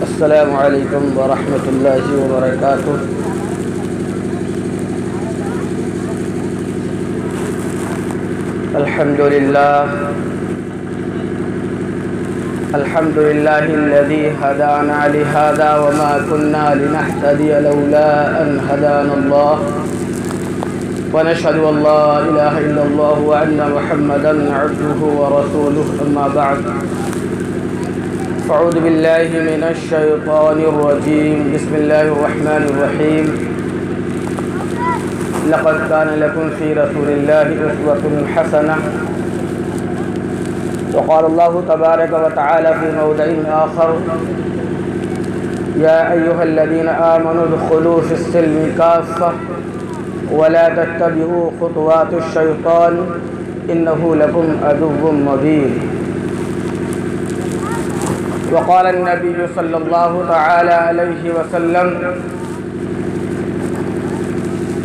السلام علیکم ورحمۃ اللہ وبرکاتہ۔ الحمد للہ الذی ہدانا لہذا وما كنا لنہتدی لولا ان ہدانا اللہ ونشهد ان لا الہ الا اللہ وان محمدا عبده ورسولہ اما بعد فاعوذ باللہ من الشیطان الرجیم بسم اللہ الرحمن الرحیم لقد كان لكم في رسول الله أسوة حسنة وقال الله تبارك وتعالى في موضع آخر يا أيها الذين آمنوا ادخلوا في السلم كافة ولا تتبعوا خطوات الشيطان إنه لكم عدو مبين وقال النبي صلى الله تعالى عليه وسلم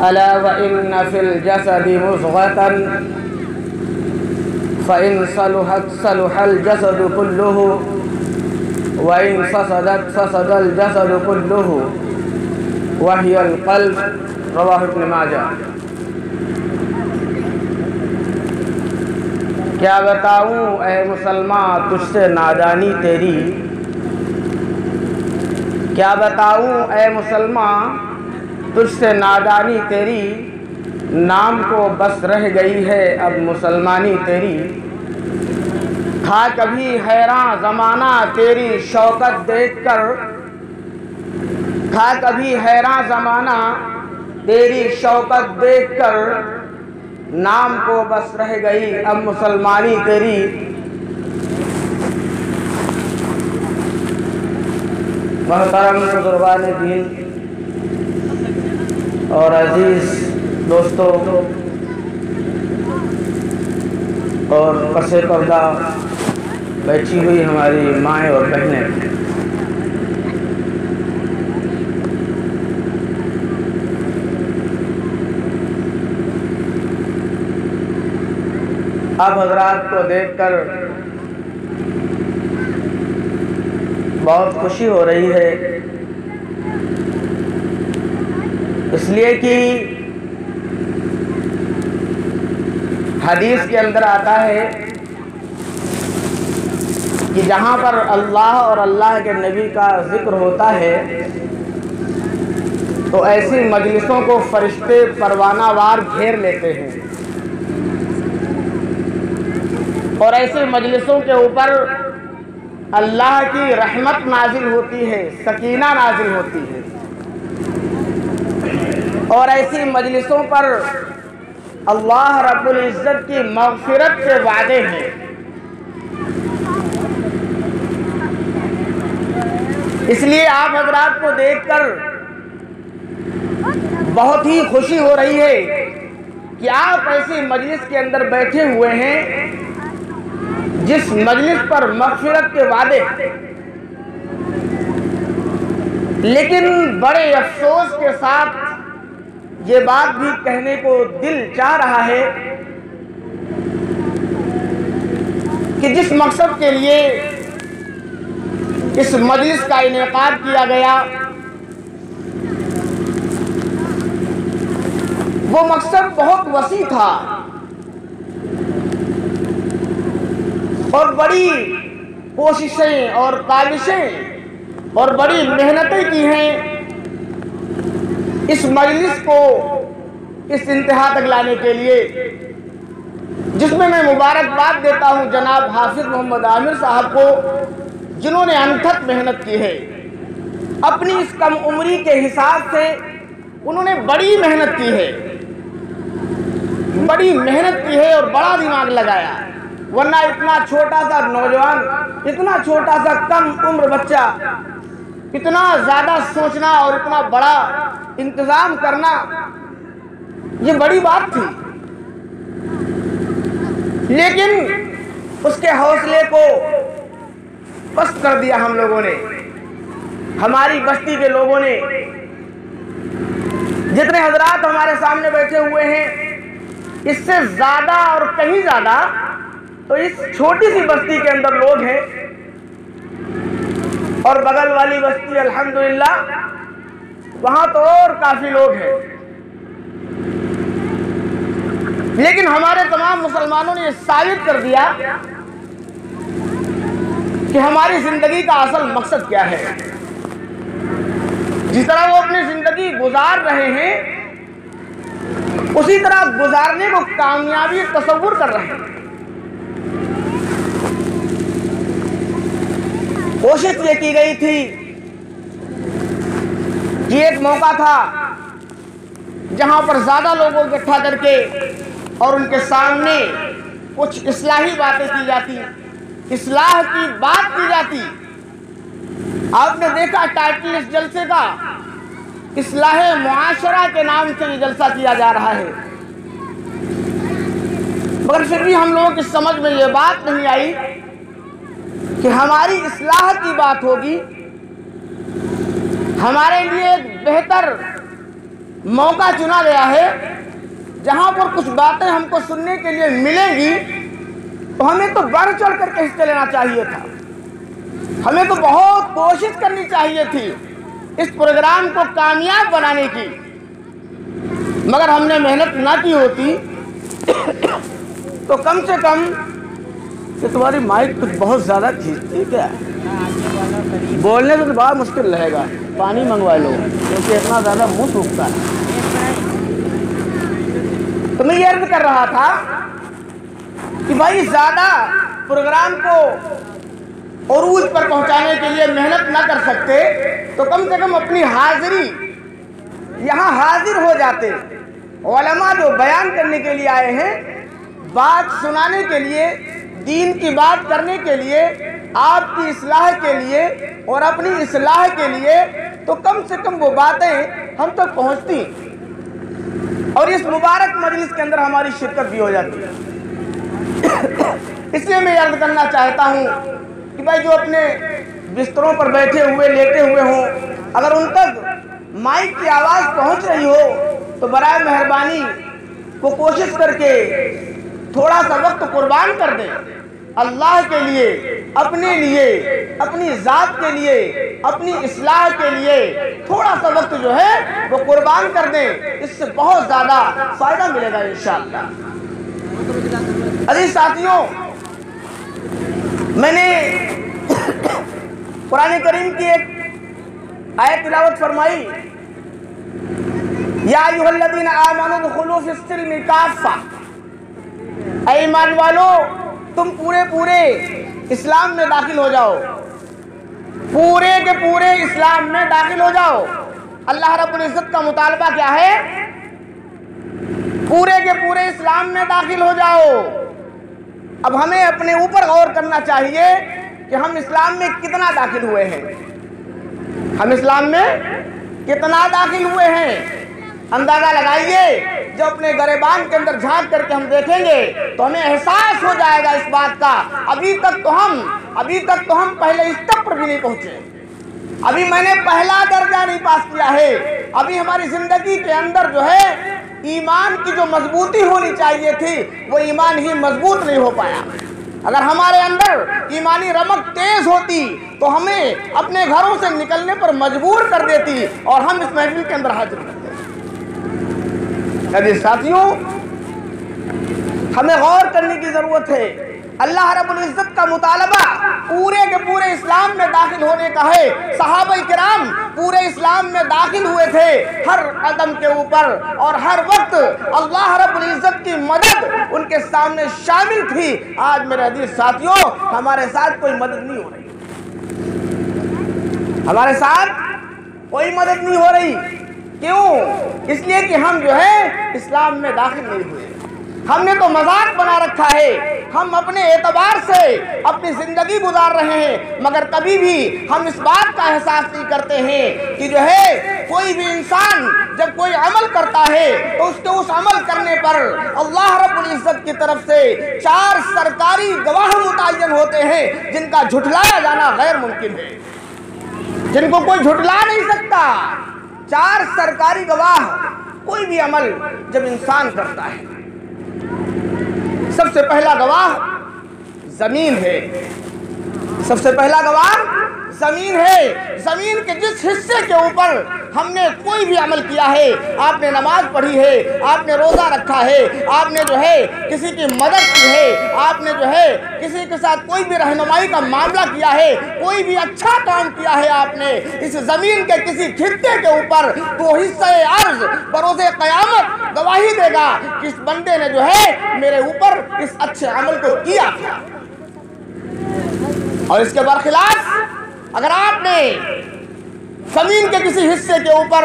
ألا وإن في الجسد مضغة فإن صلحت صلح الجسد كله وإن فسدت فسد الجسد كله وهي القلب رواه ابن ماجہ۔ کیا بتاؤں اے مسلمان تجھ سے نادانی تیری، کیا بتاؤں اے مسلمان تجھ سے نادانی تیری، نام کو بس رہ گئی ہے اب مسلمانی تیری۔ تھا کبھی حیراں زمانہ تیری شوکت دیکھ کر، تھا کبھی حیراں زمانہ تیری شوکت دیکھ کر، نام کو بس رہ گئی اب مسلمانی تیری۔ محترم بزرگان دین اور عزیز دوستوں اور پس پردہ بیٹھی ہوئی ہماری مائیں اور بہنیں، آپ حضرات کو دیکھ کر بہت خوشی ہو رہی ہے، اس لیے کہ حدیث کے اندر آتا ہے کہ جہاں پر اللہ اور اللہ کے نبی کا ذکر ہوتا ہے تو ایسی مجلسوں کو فرشتے پروانہ وار گھیر لیتے ہیں، اور ایسی مجلسوں کے اوپر اللہ کی رحمت نازل ہوتی ہے، سکینہ نازل ہوتی ہے، اور ایسی مجلسوں پر اللہ رب العزت کی مغفرت کے وعدے ہیں۔ اس لیے آپ حضرات کو دیکھ کر بہت ہی خوشی ہو رہی ہے کہ آپ ایسی مجلس کے اندر بیٹھے ہوئے ہیں جس مجلس پر مغفرت کے وعدے، لیکن بڑے افسوس کے ساتھ یہ بات بھی کہنے کو دل چاہ رہا ہے کہ جس مقصد کے لیے اس مجلس کا انعقاد کیا گیا وہ مقصد بہت وسیع تھا اور بڑی کوششیں اور کاوشیں اور بڑی محنتیں کی ہیں اس مجلس کو اس انتہا تک لانے کے لیے، جس میں مبارکباد دیتا ہوں جناب حافظ محمد عامر صاحب کو، جنہوں نے انتھک محنت کی ہے۔ اپنی اس کم عمری کے حساب سے انہوں نے بڑی محنت کی ہے، بڑی محنت کی ہے اور بڑا دماغ لگایا، ورنہ اتنا چھوٹا سا نوجوان، اتنا چھوٹا سا کم عمر بچہ، اتنا زیادہ سوچنا اور اتنا بڑا انتظام کرنا یہ بڑی بات تھی، لیکن اس کے حوصلے کو پست کر دیا ہم لوگوں نے، ہماری بستی کے لوگوں نے۔ جتنے حضرات ہمارے سامنے بیٹھے ہوئے ہیں اس سے زیادہ اور کہیں زیادہ تو اس چھوٹی سی بستی کے اندر لوگ ہیں، اور بغل والی بستی الحمدللہ وہاں تو اور کافی لوگ ہیں، لیکن ہمارے تمام مسلمانوں نے یہ ثابت کر دیا کہ ہماری زندگی کا اصل مقصد کیا ہے۔ جس طرح وہ اپنی زندگی گزار رہے ہیں اسی طرح گزارنے کو کامیابی تصور کر رہے ہیں۔ کوشش یہ کی گئی تھی کہ ایک موقع تھا جہاں پر زیادہ لوگوں کو اکٹھا کر کے اور ان کے سامنے کچھ اصلاحی باتیں کی جاتی، اصلاح کی بات کی جاتی۔ آپ نے دیکھا ٹائٹل اس جلسے کا اصلاح معاشرہ کے نام سے یہ جلسہ کیا جا رہا ہے، مگر پھر بھی ہم لوگوں کی سمجھ میں یہ بات نہیں آئی کہ ہماری اصلاح کی بات ہوگی، ہمارے لیے ایک بہتر موقع چنا گیا ہے جہاں پر کچھ باتیں ہم کو سننے کے لیے ملیں گی، تو ہمیں تو بڑھ چڑھ کر کے حصہ لینا چاہیے تھا، ہمیں تو بہت کوشش کرنی چاہیے تھی اس پروگرام کو کامیاب بنانے کی، مگر ہم نے محنت نہ کی ہوتی تو کم سے کم کہ تمہاری مائک کچھ بہت زیادہ کھینچتی کیا ہے، بولنے سے تو بڑا مشکل رہے گا، پانی منگوا لو کیونکہ اتنا زیادہ منہ سوکھتا ہے۔ تو میں یہ عرض کر رہا تھا کہ بھائی زیادہ پروگرام کو عروج پر پہنچانے کے لیے محنت نہ کر سکتے تو کم سے کم اپنی حاضری یہاں حاضر ہو جاتے۔ علماء جو بیان کرنے کے لیے آئے ہیں، بات سنانے کے لیے، دین کی بات کرنے کے لیے، آپ کی اصلاح کے لیے اور اپنی اصلاح کے لیے، تو کم سے کم وہ باتیں ہم تک پہنچتی اور اس مبارک مجلس کے اندر ہماری شرکت بھی ہو جاتی ہے۔ اس لیے میں عرض کرنا چاہتا ہوں کہ بھائی جو اپنے بستروں پر بیٹھے ہوئے لیٹے ہوئے ہوں، اگر ان تک مائک کی آواز پہنچ رہی ہو تو برائے مہربانی وہ کوشش کر کے تھوڑا سا وقت قربان کر دیں، اللہ کے لیے، اپنے لیے، اپنی ذات کے لیے، اپنی اصلاح کے لیے تھوڑا سا وقت جو ہے وہ قربان کر دیں، اس سے بہت زیادہ فائدہ ملے گا انشاءاللہ۔ عزیز ساتھیوں، میں نے قرآن کریم کی ایک آیت تلاوت فرمائی، یا ایھا الذین آمنوا ادخلوا فی السلم کافہ، اے ایمان والو تم پورے اسلام میں داخل ہو جاؤ، پورے کے پورے اسلام میں داخل ہو جاؤ۔ اللہ رب العزت کا مطالبہ کیا ہے؟ پورے کے پورے اسلام میں داخل ہو جاؤ۔ اب ہمیں اپنے اوپر غور کرنا چاہیے کہ ہم اسلام میں کتنا داخل ہوئے ہیں، ہم اسلام میں کتنا داخل ہوئے ہیں۔ اندازہ لگائیے، جو اپنے گریبان کے اندر جھانک کر کے ہم دیکھیں گے تو ہمیں احساس ہو جائے گا اس بات کا ابھی تک تو ہم پہلے اسٹیپ پر بھی نہیں پہنچے، ابھی میں نے پہلا درجہ نہیں پاس کیا ہے، ابھی ہماری زندگی کے اندر جو ہے ایمان کی جو مضبوطی ہونی چاہیے تھی وہ ایمان ہی مضبوط نہیں ہو پایا۔ اگر ہمارے اندر ایمانی رمق تیز ہوتی تو ہمیں اپنے گھروں سے نکلنے پر مجبور کر دیتی اور ہم اس محفل کے اندر حاضر کرتے۔ عزیز ساتھیوں، ہمیں غور کرنے کی ضرورت ہے۔ اللہ رب العزت کا مطالبہ پورے کے پورے اسلام میں داخل ہونے کا ہے۔ صحابہ کرام پورے اسلام میں داخل ہوئے تھے، ہر قدم کے اوپر اور ہر وقت اللہ رب العزت کی مدد ان کے سامنے شامل تھی۔ آج میرے عزیز ساتھیوں، ہمارے ساتھ کوئی مدد نہیں ہو رہی، ہمارے ساتھ کوئی مدد نہیں ہو رہی۔ کیوں؟ اس لیے کہ ہم جو ہے اسلام میں داخل نہیں ہوئے، ہم نے تو مذاق بنا رکھا ہے، ہم اپنے اعتبار سے اپنی زندگی گزار رہے ہیں، مگر کبھی بھی ہم اس بات کا احساس نہیں کرتے ہیں کہ جو ہے کوئی بھی انسان جب کوئی عمل کرتا ہے تو اس کے اس عمل کرنے پر اللہ رب العزت کی طرف سے 4 سرکاری گواہ متعین ہوتے ہیں جن کا جھٹلایا جانا غیر ممکن ہے، جن کو کوئی جھٹلا نہیں سکتا۔ 4 سرکاری گواہ کوئی بھی عمل جب انسان کرتا ہے، سب سے پہلا گواہ زمین ہے۔ سب سے پہلا گواہ زمین ہے۔ زمین کے جس حصے کے اوپر ہم نے کوئی بھی عمل کیا ہے، آپ نے نماز پڑھی ہے، آپ نے روزہ رکھا ہے، آپ نے جو ہے کسی کی مدد کی ہے، آپ نے جو ہے کسی کے ساتھ کوئی بھی رہنمائی کا معاملہ کیا ہے، کوئی بھی اچھا کام کیا ہے آپ نے اس زمین کے کسی خطے کے اوپر، تو حصہ ارض بروز قیامت گواہی دے گا کہ اس بندے نے جو ہے میرے اوپر اس اچھے عمل کو کیا تھا۔ اور اس کے برخلاف اگر آپ نے زمین کے کسی حصے کے اوپر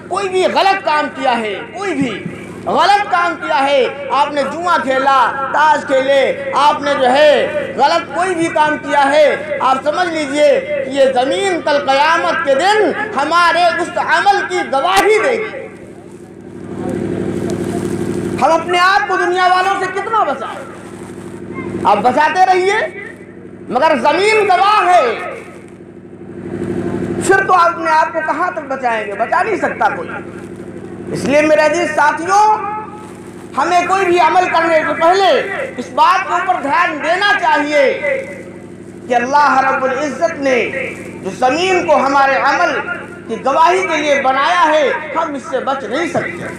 کوئی بھی غلط کام کیا ہے، کوئی بھی غلط کام کیا ہے، آپ نے جوا کھیلا، تاش کھیلے، آپ نے جو ہے غلط کوئی بھی کام کیا ہے، آپ سمجھ لیجئے کہ یہ زمین کل قیامت کے دن ہمارے اس عمل کی گواہی دے گی۔ ہم اپنے آپ کو دنیا والوں سے کتنا بچائیں؟ آپ بچاتے رہیے، مگر زمین گواہ ہے، پھر تو آپ اپنے آپ کو کہاں تک بچائیں گے؟ بچا نہیں سکتا کوئی۔ اس لیے میرے عزیز ساتھیوں، ہمیں کوئی بھی عمل کرنے سے پہلے اس بات کے اوپر دھیان دینا چاہیے کہ اللہ رب العزت نے جو زمین کو ہمارے عمل کی گواہی کے لیے بنایا ہے، ہم اس سے بچ نہیں سکتے۔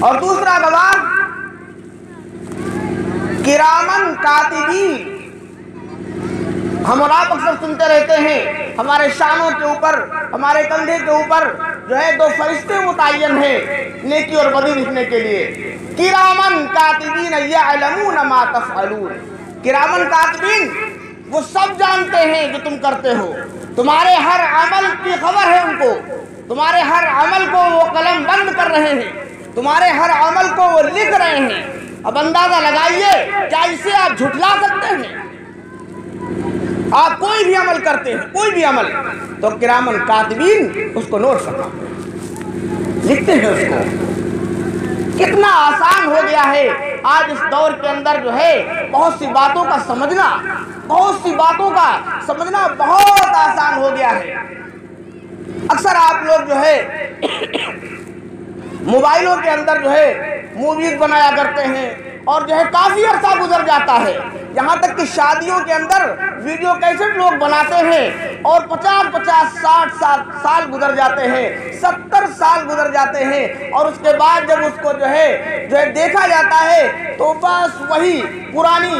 اور دوسرا گواہ کرامن کاتبین۔ ہم اور آپ اکثر سنتے رہتے ہیں ہمارے شانوں کے اوپر، ہمارے کندھے کے اوپر جو ہے 2 فرشتے متعین ہیں نیکی اور بدی لکھنے کے لیے۔ کرامن کاتبین یعلمون ما تفعلون۔ کرامن کاتبین وہ سب جانتے ہیں جو تم کرتے ہو، تمہارے ہر عمل کی خبر ہے ان کو، تمہارے ہر عمل کو وہ قلم بند کر رہے ہیں، تمہارے ہر عمل کو وہ لکھ رہے ہیں۔ اب اندازہ لگائیے کیا اسے آپ جھٹلا سکتے ہیں؟ آپ کوئی بھی عمل کرتے ہیں، کوئی بھی عمل، تو کرامن کاتبین اس کو نوٹ کرنا، لکھتے ہیں اس کو۔ کتنا آسان ہو گیا ہے آج اس دور کے اندر جو ہے بہت سی باتوں کا سمجھنا، بہت سی باتوں کا سمجھنا بہت آسان ہو گیا ہے۔ اکثر آپ لوگ جو ہے موبائلوں کے اندر جو ہے موویز بنایا کرتے ہیں، اور جو ہے کافی عرصہ گزر جاتا ہے، یہاں تک کہ شادیوں کے اندر ویڈیو کیسٹ لوگ بناتے ہیں اور 50 60 سال گزر جاتے ہیں، 70 سال گزر جاتے ہیں، اور اس کے بعد جب اس کو جو ہے دیکھا جاتا ہے تو بس وہی پرانی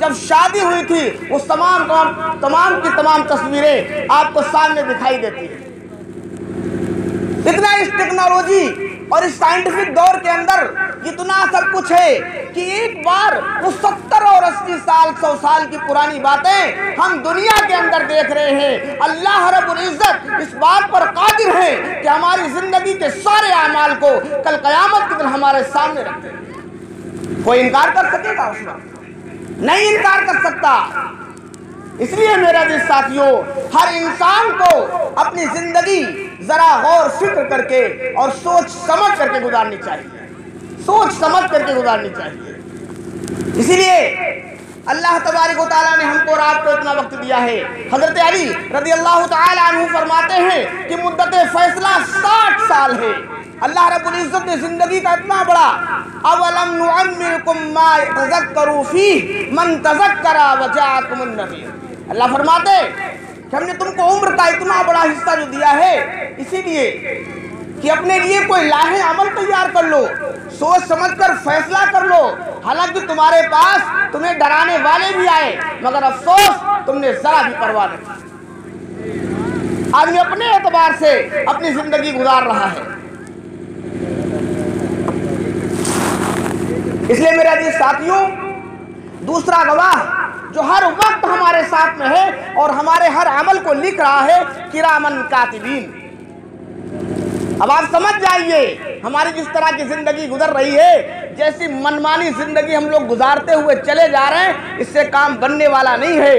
جب شادی ہوئی تھی وہ تمام کی تمام تصویریں آپ کو سامنے دکھائی دیتی ہیں۔ اتنا اس ٹیکنالوجی اور اس سائنٹیفک دور کے اندر اتنا سب کچھ ہے کہ ایک بار وہ 70 اور 80 سال 100 سال کی پرانی باتیں ہم دنیا کے اندر دیکھ رہے ہیں۔ اللہ رب العزت اس بات پر قادر ہے کہ ہماری زندگی کے سارے اعمال کو کل قیامت کے دن ہمارے سامنے رکھتے ہیں۔ کوئی انکار کر سکے گا؟ اس وقت نہیں انکار کر سکتا۔ اس لیے میرے عزیز ساتھیوں، ہر انسان کو اپنی زندگی ذرا غور فکر کر کے اور سوچ سمجھ کر کے گزارنی چاہیے، سوچ سمجھ کر کے گزارنی چاہیے۔ اسی لیے اللہ تبارک و تعالیٰ نے ہم کو اور آپ کو اتنا وقت دیا ہے۔ حضرت علی رضی اللہ تعالیٰ عنہ فرماتے ہیں کہ مدت فیصلہ 60 سال ہے۔ اللہ رب العزت نے زندگی کا اتنا بڑا اولم نعمرکم ما تذکر فیہ من تذکر وجاءکم النذیر، اللہ فرماتے کہ ہم نے تم کو عمر کا اتنا بڑا حصہ جو دیا ہے اسی لیے کہ اپنے لیے کوئی لاہے عمل تیار کر لو، سوچ سمجھ کر فیصلہ کر لو۔ حالانکہ تمہارے پاس تمہیں ڈرانے والے بھی آئے، مگر افسوس تم نے ذرا بھی پرواہ نہیں۔ آدمی اپنے اعتبار سے اپنی زندگی گزار رہا ہے۔ اس لیے میرے عزیز ساتھیوں، دوسرا گواہ جو ہر وقت ہمارے ساتھ میں ہے اور ہمارے ہر عمل کو لکھ رہا ہے، کرامن کاتبین۔ اب آپ سمجھ جائیے ہماری جس طرح کی زندگی گزر رہی ہے، جیسی منمانی زندگی ہم لوگ گزارتے ہوئے چلے جا رہے ہیں، اس سے کام بننے والا نہیں ہے۔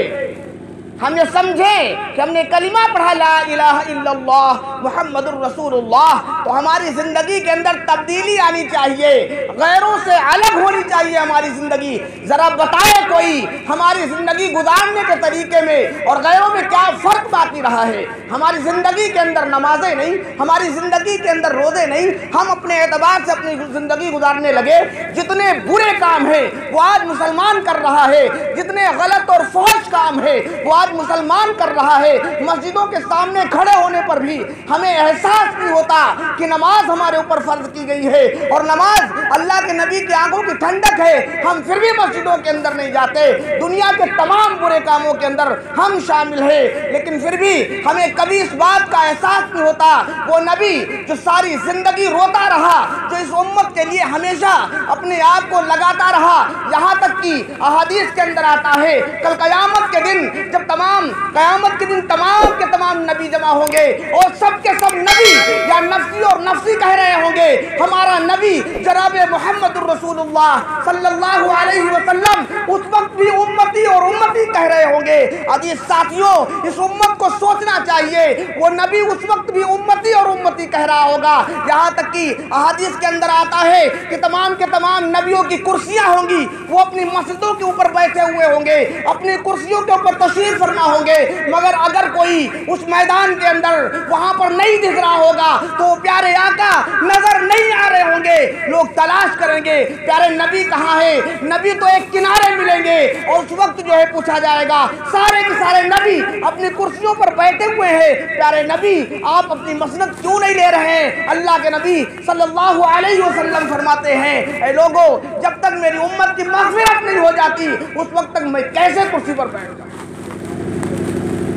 ہم یہ سمجھیں کہ ہم نے کلمہ پڑھا لا الہ الا اللہ محمد الرسولullah تو ہماری زندگی کے اندر تبدیلی آنی چاہیے، غیروں سے الگ ہونی چاہیے ہماری زندگی۔ ذرا بتائے کوئی ہماری زندگی گزارنے کے طریقے میں اور غیروں میں کیا فرق باقی رہا ہے؟ ہماری زندگی کے اندر نمازیں نہیں، ہماری زندگی کے اندر روزے نہیں، ہم اپنے اعتبار سے اپنی زندگی گزارنے لگے۔ جتنے برے کام ہیں وہ آج مسلمان کر رہا ہے، جتنے غلط اور فحش کام ہے وہ آج مسلمان کر رہا ہے۔ مسجدوں کے سامنے کھڑے ہونے پر بھی ہمیں احساس نہیں ہوتا کہ نماز ہمارے اوپر فرض کی گئی ہے اور نماز اللہ کے نبی کی آنکھوں کی ٹھنڈک ہے، ہم پھر بھی مسجدوں کے اندر نہیں جاتے۔ دنیا کے تمام برے کاموں کے اندر ہم شامل ہیں، لیکن پھر بھی ہمیں کبھی اس بات کا احساس نہیں ہوتا۔ وہ نبی جو ساری زندگی روتا رہا، جو اس امت کے لیے ہمیشہ اپنے آپ کو لگاتا رہا، یہاں تک کہ احادیث کے اندر آتا ہے کل قیامت کے دن جب قیامت کے دن تمام کے تمام نبی جمع ہوں گے اور سب کے سب نبی یا نفسی اور نفسی کہہ رہے ہوں گے، ہمارا نبی جناب محمد الرسول اللہ صلی اللہ علیہ وسلم اس وقت بھی امتی اور امتی کہہ رہے ہوں گے۔ عزیز ساتھیوں، اس امت کو سوچنا چاہیے، وہ نبی اس وقت بھی امتی اور امتی کہہ رہا ہوگا۔ یہاں تک کہ احادیث کے اندر آتا ہے کہ تمام کے تمام نبیوں کی کرسیاں ہوں گی، وہ اپنی مسجدوں کے اوپر بیٹھے ہوئے ہوں گے، اپنی کرسیوں کے اوپر تشریف فرما ہوں گے، مگر اگر کوئی اس میدان کے اندر وہاں پر نہیں دکھ رہا ہوگا تو وہ پیارے آقا نظر نہیں آ رہے ہوں گے۔ لوگ تلاش کریں گے پیارے نبی کہاں ہے، نبی تو ایک کنارے ملیں گے اور اس وقت جو ہے پوچھا جائے گا سارے کے سارے نبی اپنی کرسیوں پر بیٹھے ہوئے ہیں، پیارے نبی آپ اپنی مسند کیوں نہیں لے رہے ہیں؟ اللہ کے نبی صلی اللہ علیہ وسلم فرماتے ہیں اے لوگوں، جب تک میری امت کی مغفرت نہیں ہو جاتی اس وقت تک میں کیسے کرسی پر بیٹھ جاؤں؟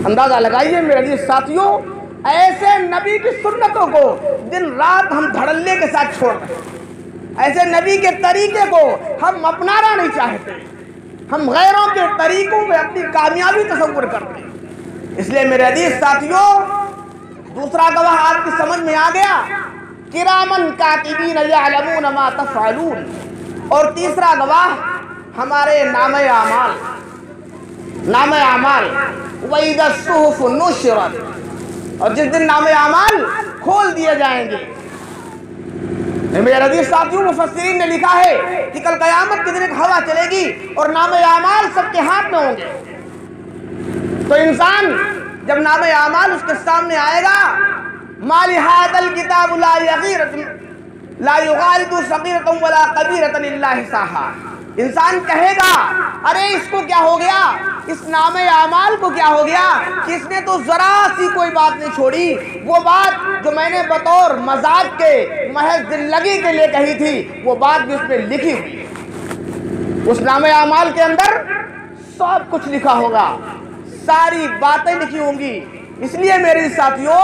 اندازہ لگائیے میرے عزیز ساتھیوں، ایسے نبی کی سنتوں کو دن رات ہم دھڑلے کے ساتھ چھوڑ رہے ہیں، ایسے نبی کے طریقے کو ہم اپنانا نہیں چاہتے، ہم غیروں کے طریقوں میں اپنی کامیابی تصور کرتے ہیں۔ اس لیے میرے عزیز ساتھیوں، دوسرا گواہ آپ کی سمجھ میں آ گیا، کرامن کاتبین یعلمون ما تفعلون، اور تیسرا گواہ ہمارے نامہ اعمال، نامہ اعمال وَإِذَا الصُّحُفُ نُشِرَتْ، اور جس دن نامہ اعمال کھول دیے جائیں گے۔ میرے عزیز ساتھیوں، مفسرین نے لکھا ہے کہ کل قیامت کے دن ایک ہوا چلے گی اور نامہ اعمال سب کے ہاتھ میں ہوں گے، تو انسان جب نامہ اعمال اس کے سامنے آئے گا، مَا لِهَذَا الْكِتَابُ لَا يُغَادِرُ صَغِيرَةً وَلَا كَبِيرَةً إِلَّا أَحْصَاهَا، انسان کہے گا ارے اس کو کیا ہو گیا، اس نامہ اعمال کو کیا ہو گیا کہ اس نے تو ذرا سی کوئی بات نہیں چھوڑی، وہ بات جو میں نے بطور مذاق کے محض دل لگی کے لیے کہی تھی وہ بات بھی اس میں لکھی ہوئی ہے۔ اس نامہ اعمال کے اندر سب کچھ لکھا ہوگا، ساری باتیں لکھی ہوں گی۔ اس لیے میرے ساتھیوں،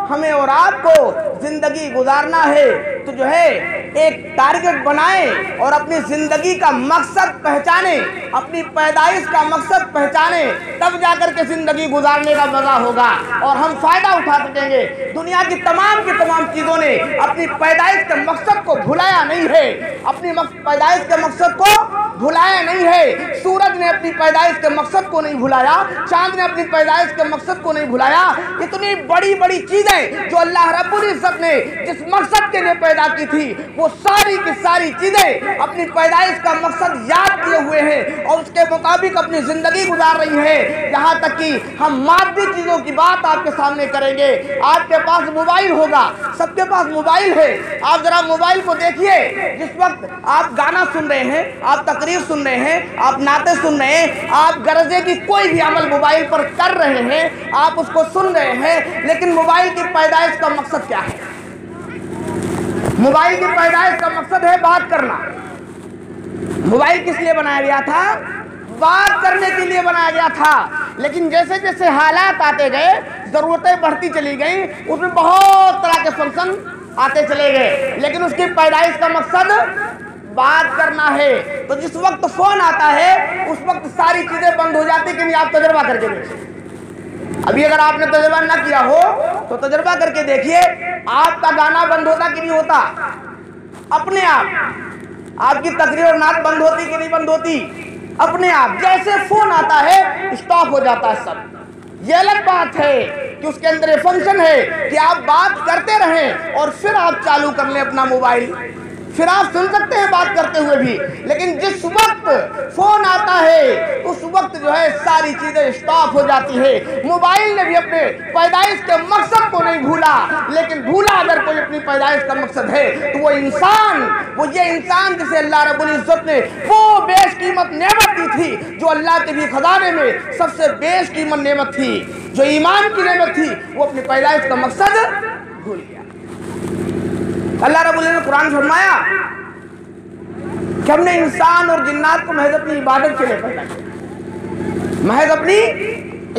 ہمیں اور آپ کو زندگی گزارنا ہے تو جو ہے ایک ٹارگٹ بنائیں اور اپنی زندگی کا مقصد پہچانیں، اپنی پیدائش کا مقصد پہچانیں، تب جا کر کے زندگی گزارنے کا مزہ ہوگا اور ہم فائدہ اٹھا سکیں گے۔ دنیا کی تمام چیزوں نے اپنی پیدائش کے مقصد کو بھلایا نہیں ہے، اپنی پیدائش کے مقصد کو بھلایا نہیں ہے۔ سورج نے اپنی پیدائش کے مقصد کو نہیں بھلایا، چاند نے اپنی پیدائش کے مقصد کو نہیں بھلایا۔ اتنی بڑی بڑی چیزیں جو اللہ رب العزت نے جس مقصد کے لیے پیدا کی تھی، وہ ساری کی ساری چیزیں اپنی پیدائش کا مقصد یاد کیے ہوئے ہیں اور اس کے مطابق اپنی زندگی گزار رہی ہیں۔ یہاں تک کہ ہم مادی چیزوں کی بات آپ کے سامنے کریں گے۔ آپ کے پاس موبائل ہوگا، سب کے پاس موبائل ہے، آپ ذرا موبائل کو دیکھیے، جس وقت آپ گانا سن رہے ہیں، آپ تقریر سن رہے ہیں، آپ نعتیں سن رہے ہیں، آپ غرضے کی کوئی بھی عمل موبائل پر کر رہے ہیں، آپ اس کو سن رہے ہیں، لیکن موبائل کی پیدائش کا مقصد کیا ہے؟ موبائل کی پیدائش کا مقصد ہے بات کرنا۔ موبائل کس لیے بنایا گیا تھا؟ بات کرنے کے لیے بنایا گیا تھا، لیکن جیسے جیسے حالات آتے گئے، ضرورتیں بڑھتی چلی گئیں، اس میں بہت طرح کے فنکشن آتے چلے گئے، لیکن اس کی پیدائش کا مقصد بات کرنا ہے۔ تو جس وقت فون آتا ہے اس وقت ساری چیزیں بند ہو جاتی کہ نہیں، آپ تجربہ کر کے دیکھیں۔ ابھی اگر آپ نے تجربہ نہ کیا ہو تو تجربہ کر کے دیکھیے، آپ کا گانا بند ہوتا کہ نہیں ہوتا؟ اپنے آپ کی تقریر اور نعت بند ہوتی کہ نہیں بند ہوتی؟ اپنے آپ۔ جیسے فون آتا ہے اسٹاپ ہو جاتا ہے سب، یہ الگ بات ہے کہ اس کے اندر یہ فنکشن ہے کہ آپ بات کرتے رہیں اور پھر آپ چالو کر لیں اپنا موبائل، پھر آپ سن سکتے ہیں بات کرتے ہوئے بھی، لیکن جس وقت فون آتا ہے اس وقت جو ہے ساری چیزیں سٹاپ ہو جاتی ہے۔ موبائل نے بھی اپنے پیدائش کے مقصد کو نہیں بھولا، لیکن بھولا اگر کوئی اپنی پیدائش کا مقصد ہے تو وہ انسان، وہ یہ انسان جسے اللہ رب العزت نے وہ بیش قیمت نعمت دی تھی جو اللہ کے بھی خزانے میں سب سے بیش قیمت نعمت تھی، جو ایمان کی نعمت تھی، وہ اپنی پیدائش کا مقصد بھول گیا۔ اللہ رب العزت نے قرآن فرمایا کہ ہم نے انسان اور جنات کو محض اپنی عبادت کے لیے پیدا کیا، محض اپنی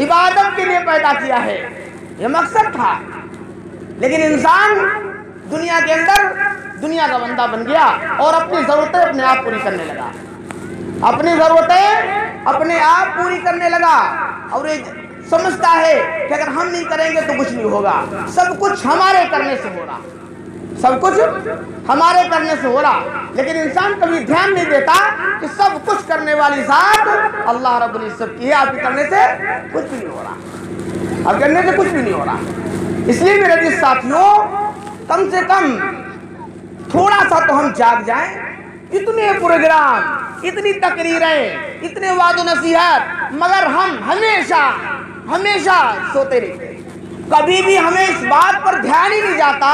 عبادت کے لیے پیدا کیا ہے، یہ مقصد تھا۔ لیکن انسان دنیا کے اندر دنیا کا بندہ بن گیا اور اپنی ضرورتیں اپنے آپ پوری کرنے لگا، اپنی ضرورتیں اپنے آپ پوری کرنے لگا، اور یہ سمجھتا ہے کہ اگر ہم نہیں کریں گے تو کچھ نہیں ہوگا، سب کچھ ہمارے کرنے سے ہو رہا، سب کچھ ہمارے کرنے سے ہو رہا۔ لیکن انسان کبھی دھیان نہیں دیتا کہ سب کچھ کرنے والی ذات اللہ رب العزت کی ہے، آپ کے کرنے سے کچھ بھی نہیں ہو رہا، آپ کرنے سے کچھ بھی نہیں ہو رہا۔ اس لیے میرے عزیز ساتھیوں، کم سے کم تھوڑا سا تو ہم جاگ جائیں۔ اتنے پروگرام، اتنی تقریریں، اتنے وعد و نصیحت، مگر ہم ہمیشہ سوتے رہتے ہیں۔ کبھی بھی ہمیں اس بات پر دھیان ہی نہیں جاتا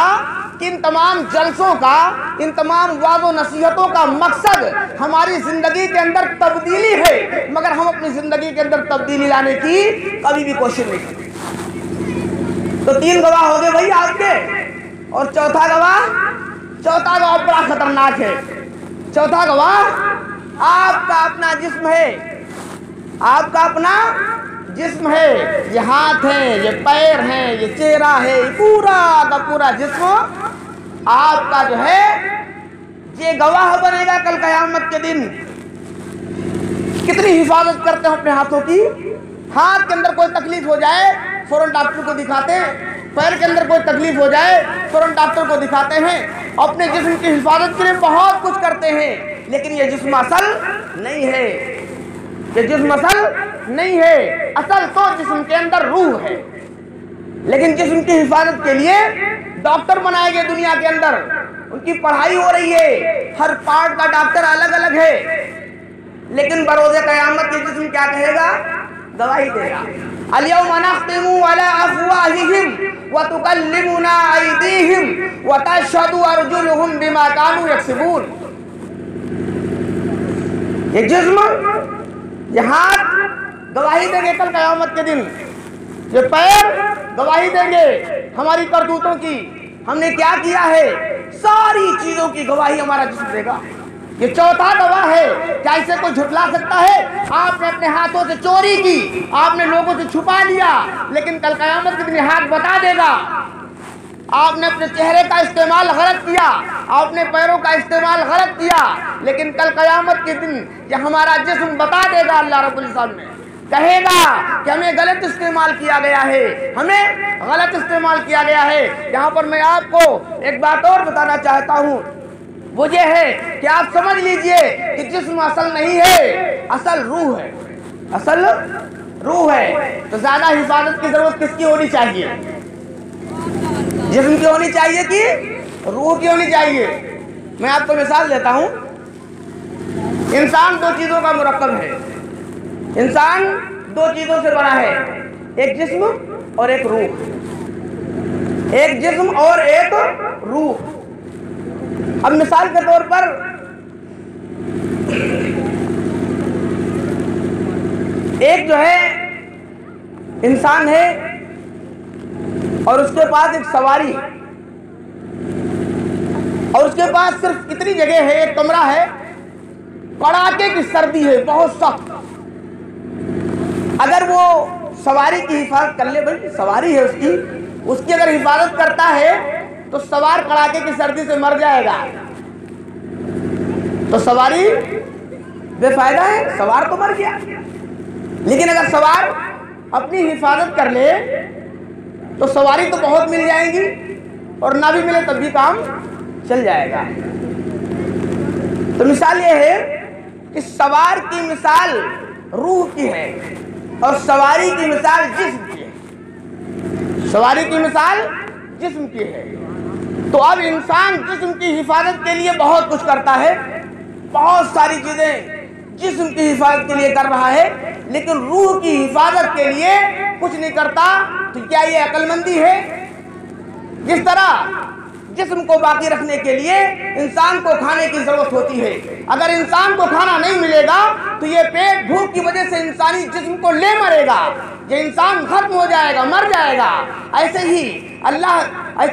کہ ان تمام جلسوں کا، ان تمام وعد و نصیحتوں کا مقصد ہماری زندگی کے اندر تبدیلی ہے، مگر ہم اپنی زندگی کے اندر تبدیلی لانے کی کبھی بھی کوشش نہیں کرتے۔ تو 3 گواہ ہو گئے بھائی آپ کے، اور چوتھا گواہ بڑا خطرناک ہے۔ چوتھا گواہ آپ کا اپنا جسم ہے، آپ کا اپنا جسم ہے، یہ ہاتھ ہیں، یہ پیر ہیں، یہ چہرہ ہے، یہ پورا کا پورا جسم آپ کا جو ہے یہ گواہ بنے گا کل قیامت کے دن۔ کتنی حفاظت کرتے ہیں اپنے ہاتھوں کی، ہاتھ کے اندر کوئی تکلیف ہو جائے فوراً ڈاکٹر کو دکھاتے ہیں، پیر کے اندر کوئی تکلیف ہو جائے فوراً ڈاکٹر کو دکھاتے ہیں، اپنے جسم کی حفاظت کے لیے بہت کچھ کرتے ہیں، لیکن یہ جسم اصل نہیں ہے، یہ جسم اصل نہیں ہے۔ اصل تو جسم کے اندر روح ہے، لیکن جسم کی حفاظت کے لیے ڈاکٹر بنائے گئے دنیا کے اندر، ان کی پڑھائی ہو رہی ہے، ہر پارٹ کا ڈاکٹر الگ الگ ہے، لیکن بروز قیامت یہ جسم کیا کہے گا؟ گواہی دے گا۔ اليوم نختم على افواههم وتكلمنا ايديهم وتشهد ارجلهم بما كانوا يكسبون۔ یہ جسم، یہ ہاتھ گواہی دیں گے کل قیامت کے دن، یہ پیر گواہی دیں گے ہماری کرتوتوں کی، ہم نے کیا کیا ہے، ساری چیزوں کی گواہی ہمارا جسم دے گا۔ یہ چوتھا گواہ ہے۔ کیا اسے کوئی جھٹلا سکتا ہے؟ آپ نے اپنے ہاتھوں سے چوری کی، آپ نے لوگوں سے چھپا لیا، لیکن کل قیامت کے دن ہاتھ بتا دے گا۔ آپ نے اپنے چہرے کا استعمال غلط کیا، آپ نے پیروں کا استعمال غلط کیا، لیکن کل قیامت کے دن یہ ہمارا جسم بتا دے گا، اللہ رب العزت نے کہے گا کہ ہمیں غلط استعمال کیا گیا ہے، ہمیں غلط استعمال کیا گیا ہے۔ یہاں پر میں آپ کو ایک بات اور بتانا چاہتا ہوں، وہ یہ ہے کہ آپ سمجھ لیجئے کہ جسم اصل نہیں ہے، اصل روح ہے، اصل روح ہے۔ تو زیادہ حفاظت کی ضرورت کس کی ہونی چاہیے؟ جسم کی ہونی چاہیے کہ روح کی ہونی چاہیے؟ میں آپ کو مثال دیتا ہوں۔ انسان 2 چیزوں کا مرکب ہے، انسان 2 چیزوں سے بنا ہے، ایک جسم اور ایک روح، ایک جسم اور ایک روح۔ اب مثال کے طور پر ایک جو ہے انسان ہے اور اس کے پاس ایک سواری، اور اس کے پاس صرف اتنی جگہ ہے، ایک کمرہ ہے، کڑاکے کی سردی ہے، بہت سخت۔ اگر وہ سواری کی حفاظت کر لے، بھائی سواری ہے اس کی اگر حفاظت کرتا ہے تو سوار کڑاکے کی سردی سے مر جائے گا، تو سواری بے فائدہ ہے، سوار تو مر گیا۔ لیکن اگر سوار اپنی حفاظت کر لے تو سواری تو بہت مل جائیں گی، اور نہ بھی ملے تب بھی کام چل جائے گا۔ تو مثال یہ ہے کہ سوار کی مثال روح کی ہے، اور سواری کی مثال جسم کی ہے، سواری کی مثال جسم کی ہے۔ تو اب انسان جسم کی حفاظت کے لیے بہت کچھ کرتا ہے، بہت ساری چیزیں جسم کی حفاظت کے لیے کر رہا ہے، لیکن روح کی حفاظت کے لیے کچھ نہیں کرتا۔ تو کیا یہ عقل مندی ہے؟ جس طرح جسم کو باقی رکھنے کے لیے انسان کو کھانے کی ضرورت ہوتی ہے، اگر انسان کو کھانا نہیں ملے گا تو یہ پیٹ بھوک کی وجہ سے انسانی جسم کو لے مرے گا، یہ انسان ختم ہو جائے گا، مر جائے گا۔ ایسے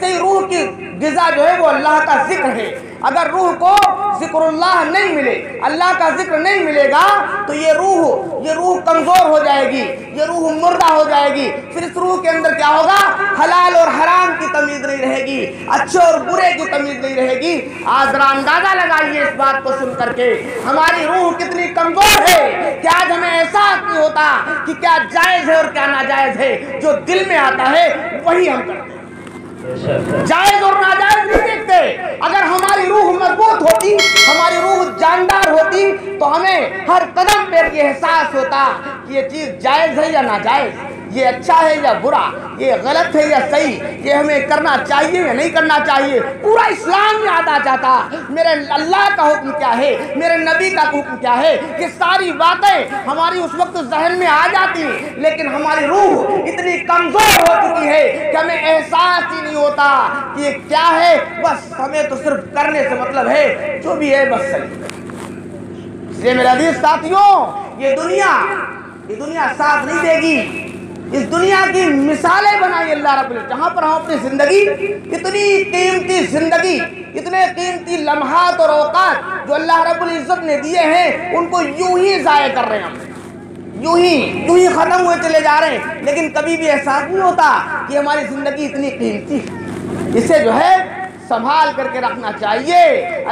ہی روح کی غذا جو ہے وہ اللہ کا ذکر ہے۔ اگر روح کو ذکر اللہ نہیں ملے، اللہ کا ذکر نہیں ملے گا تو یہ روح کمزور ہو جائے گی، یہ روح مردہ ہو جائے گی۔ پھر اس روح کے اندر کیا ہوگا؟ حلال اور حرام کی تمیز نہیں رہے گی، اچھے اور برے کی تمیز نہیں رہے گی۔ آج ذرا اندازہ لگائیے اس بات کو سن کر کے ہماری روح کتنی کمزور ہے کہ آج ہمیں احساس نہیں ہوتا کہ کیا جائز ہے اور کیا ناجائز ہے۔ جو دل میں آتا ہے وہی ہم کرتے ہیں، جائز اور ناجائز نہیں دیکھتے۔ اگر ہماری روح مضبوط ہوتی، ہماری روح جاندار ہوتی تو ہمیں ہر قدم پر یہ احساس ہوتا کہ یہ چیز جائز ہے یا ناجائز، یہ اچھا ہے یا برا، یہ غلط ہے یا صحیح، یہ ہمیں کرنا چاہیے یا نہیں کرنا چاہیے۔ پورا اسلام یاد آ جاتا میرے اللہ کا حکم کیا ہے، میرے نبی کا حکم کیا ہے۔ یہ ساری باتیں ہماری اس وقت ذہن میں آ جاتی، لیکن ہماری روح اتنی کمزور ہو چکی ہے کہ ہمیں احساس ہی نہیں ہوتا کہ یہ کیا ہے۔ بس ہمیں تو صرف کرنے سے مطلب ہے، جو بھی ہے بس صحیح۔ اس لیے میرے عزیز ساتھیوں، یہ دنیا ساتھ نہیں دے گی۔ اس دنیا کی مثالیں بنائی اللہ رب العزت، جہاں پر ہم اپنی زندگی، اتنی قیمتی زندگی، اتنے قیمتی لمحات اور اوقات جو اللہ رب العزت نے دیے ہیں، ان کو یوں ہی ضائع کر رہے ہیں ہم، یوں ہی ختم ہوئے چلے جا رہے ہیں، لیکن کبھی بھی احساس نہیں ہوتا کہ ہماری زندگی اتنی قیمتی ہے۔ اسے جو ہے سنبھال کر کے رکھنا چاہیے۔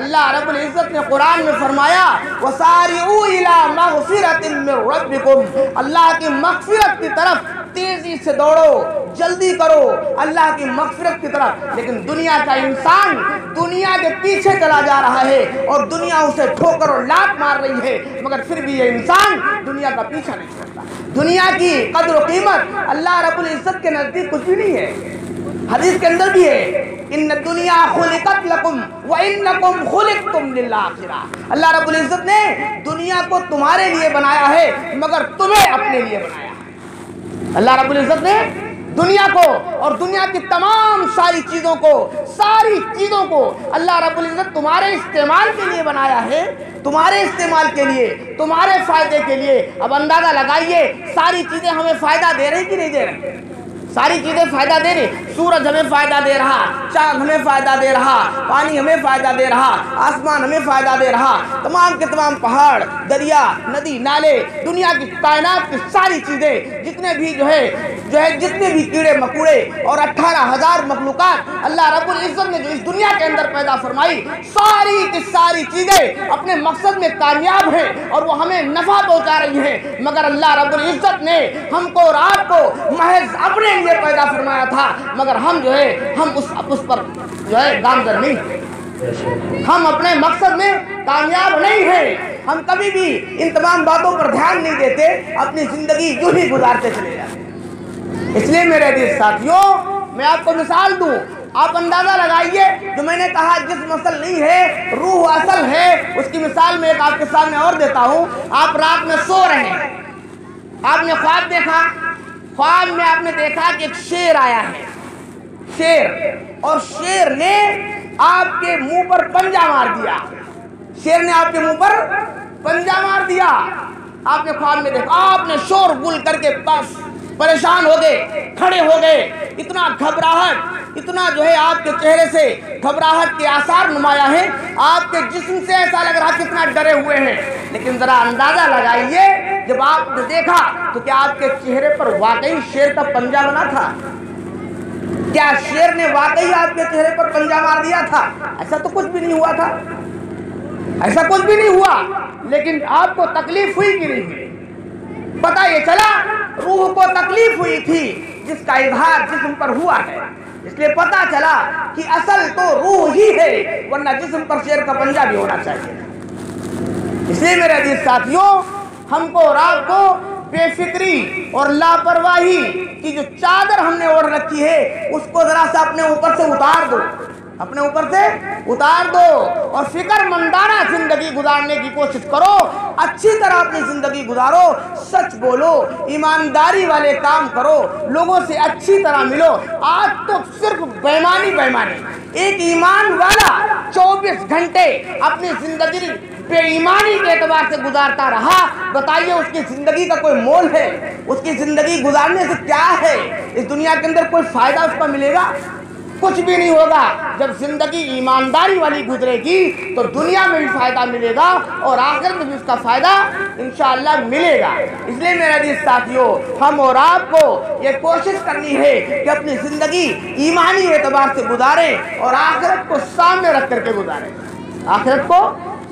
اللہ رب العزت نے قرآن میں فرمایا وَسَارِعُوا إِلَىٰ مَغْفِرَةٍ مِّن رَبِّكُمْ، اللہ کی مغفرت کی طرف تیزی سے دوڑو، جلدی کرو اللہ کی مغفرت کی طرف۔ لیکن دنیا کا انسان دنیا کے پیچھے چلا جا رہا ہے اور دنیا اسے ٹھوکر اور لات مار رہی ہے، مگر پھر بھی یہ انسان دنیا کا پیچھا نہیں چھوڑتا۔ دنیا کی قدر و قیمت اللہ رب العزت کے نزدیک کچھ بھی نہیں ہے۔ حدیث کے اندر بھی ہے ان الدنیا خلقت لکم وانکم خلقتم للآخرہ، اللہ رب العزت نے دنیا کو تمہارے لیے بنایا ہے مگر تمہیں اپنے لیے بنایا ہے۔ اللہ رب العزت نے دنیا کو اور دنیا کی تمام ساری چیزوں کو اللہ رب العزت تمہارے استعمال کے لیے بنایا ہے، تمہارے استعمال کے لیے، تمہارے فائدے کے لیے۔ اب اندازہ لگائیے ساری چیزیں ہمیں فائدہ دے رہی کہ نہیں دے رہی؟ ساری چیزیں فائدہ دے رہی، سورج ہمیں فائدہ دے رہا، چاند ہمیں فائدہ دے رہا، پانی ہمیں فائدہ دے رہا، آسمان ہمیں فائدہ دے رہا، تمام کے تمام پہاڑ، دریا، ندی، نالے، دنیا کی کائنات کی ساری چیزیں، جتنے بھی جتنے بھی کیڑے مکوڑے اور 18,000 مخلوقات اللہ رب العزت نے جو اس دنیا کے اندر پیدا فرمائی، ساری کی ساری چیزیں اپنے مقصد میں کامیاب ہیں اور وہ ہمیں نفع پہنچا رہی ہیں، مگر اللہ رب العزت نے ہم کو اور آپ کو محض اپنے لیے پیدا فرمایا تھا، مگر ہم اس پر گامزن نہیں ہیں، ہم اپنے مقصد میں کامیاب نہیں ہیں، ہم کبھی بھی ان تمام باتوں پر دھیان نہیں دیتے، اپنی زندگی یوں ہی گزارتے چلے جاتے ہیں۔ اس لیے میرے عزیز ساتھیوں، میں آپ کو مثال دوں، آپ اندازہ لگائیے، جو میں نے کہا جسم اصل نہیں ہے، روح اصل ہے، اس کی مثال میں ایک آپ کے سامنے اور دیتا ہوں۔ آپ رات میں سو رہے ہیں، آپ نے خواب دیکھا، خواب میں آپ نے دیکھا کہ ایک شیر آیا ہے، اور شیر نے آپ کے منہ پر پنجہ مار دیا، شیر نے آپ کے منہ پر پنجہ مار دیا۔ آپ نے خواب میں دیکھا، آپ نے شور گل کر کے بس پریشان ہو گئے، کھڑے ہو گئے، اتنا گھبراہٹ، اتنا آپ کے چہرے سے گھبراہٹ کے آثار نمایاں ہیں، آپ کے جسم سے ایسا لگ رہا کتنا ڈرے ہوئے ہیں۔ لیکن ذرا اندازہ لگائیے، جب آپ نے دیکھا تو کیا آپ کے چہرے پر واقعی شیر کا پنجہ بنا تھا؟ کیا شیر نے واقعی آپ کے چہرے پر پنجہ مار دیا تھا؟ ایسا تو کچھ بھی نہیں ہوا تھا، ایسا کچھ بھی نہیں ہوا، لیکن آپ کو تکلیف ہوئی کہ نہیں ہوئی؟ پتہ یہ چلا روح کو تکلیف ہوئی تھی، جس کا اظہار جسم پر ہوا ہے، اس لیے پتہ چلا کہ اصل تو روح ہی ہے، ورنہ جسم پر شیر کا پنجہ بھی ہونا چاہیے۔ اس لیے میرے عزیز ساتھیوں، ہم کو اور آپ کو بے فکری اور لاپرواہی کی جو چادر ہم نے اوڑھ رکھی ہے اس کو ذرا سا اپنے اوپر سے اتار دو، اپنے اوپر سے اتار دو اور فکر مندانہ زندگی گزارنے کی کوشش کرو، اچھی طرح اپنی زندگی گزارو، سچ بولو، ایمانداری والے کام کرو، لوگوں سے اچھی طرح ملو۔ آج تو صرف بےایمانی ایک ایمان والا 24 گھنٹے اپنی زندگی بے ایمانی کے اعتبار سے گزارتا رہا، بتائیے اس کی زندگی کا کوئی مول ہے؟ اس کی زندگی گزارنے سے کیا ہے؟ اس دنیا کے اندر کوئی فائدہ اس کا ملے گا؟ کچھ بھی نہیں ہوگا۔ جب زندگی ایمانداری والی گزرے گی تو دنیا میں بھی فائدہ ملے گا اور آخرت میں بھی اس کا فائدہ انشاءاللہ ملے گا۔ اس لیے میرے عزیز ساتھیوں، ہم اور آپ کو یہ کوشش کرنی ہے کہ اپنی زندگی ایمانی اعتبار سے گزاریں اور آخرت کو سامنے رکھ کر کے گزاریں، آخرت کو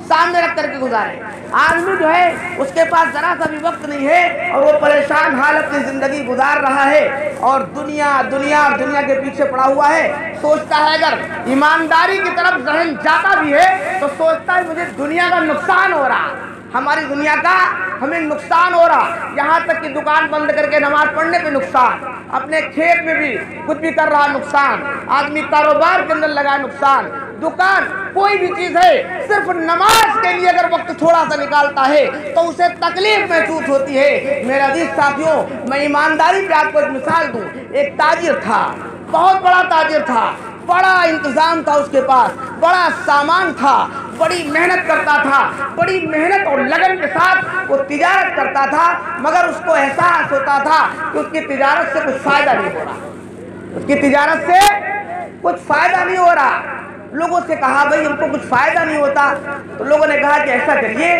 سامنے رکھ کر کے گزاریں۔ آدمی جو ہے اس کے پاس ذرا سا بھی وقت نہیں ہے اور وہ پریشان حالت میں زندگی گزار رہا ہے اور دنیا کے پیچھے پڑا ہوا ہے، سوچتا ہے اگر ایمانداری کی طرف ذہن جاتا بھی ہے تو سوچتا ہے مجھے دنیا کا نقصان ہو رہا، ہماری دنیا کا ہمیں نقصان ہو رہا، یہاں تک کہ دکان بند کر کے نماز پڑھنے پہ نقصان، اپنے کھیت میں بھی کچھ بھی کر رہا نقصان، آدمی کاروبار کے اندر لگا نقصان، دکان کوئی بھی چیز ہے صرف نماز کے لیے اگر وقت تھوڑا سا نکالتا ہے تو اسے تکلیف محسوس ہوتی ہے۔ میرے عزیز ساتھیوں، میں ایمانداری پہ آپ کو ایک مثال دوں۔ ایک تاجر تھا، بہت بڑا تاجر تھا، بڑا انتظام تھا اس کے پاس، بڑا سامان تھا، بڑی محنت کرتا تھا، بڑی محنت اور لگن کے ساتھ وہ تجارت کرتا تھا، مگر اس کو احساس ہوتا تھا کہ اس کی تجارت سے کچھ فائدہ نہیں ہو رہا، اس کی تجارت سے کچھ فائدہ نہیں ہو رہا۔ لوگوں سے کہا بھئی ہم کو کچھ فائدہ نہیں ہوتا، تو لوگوں نے کہا کہ ایسا کریے،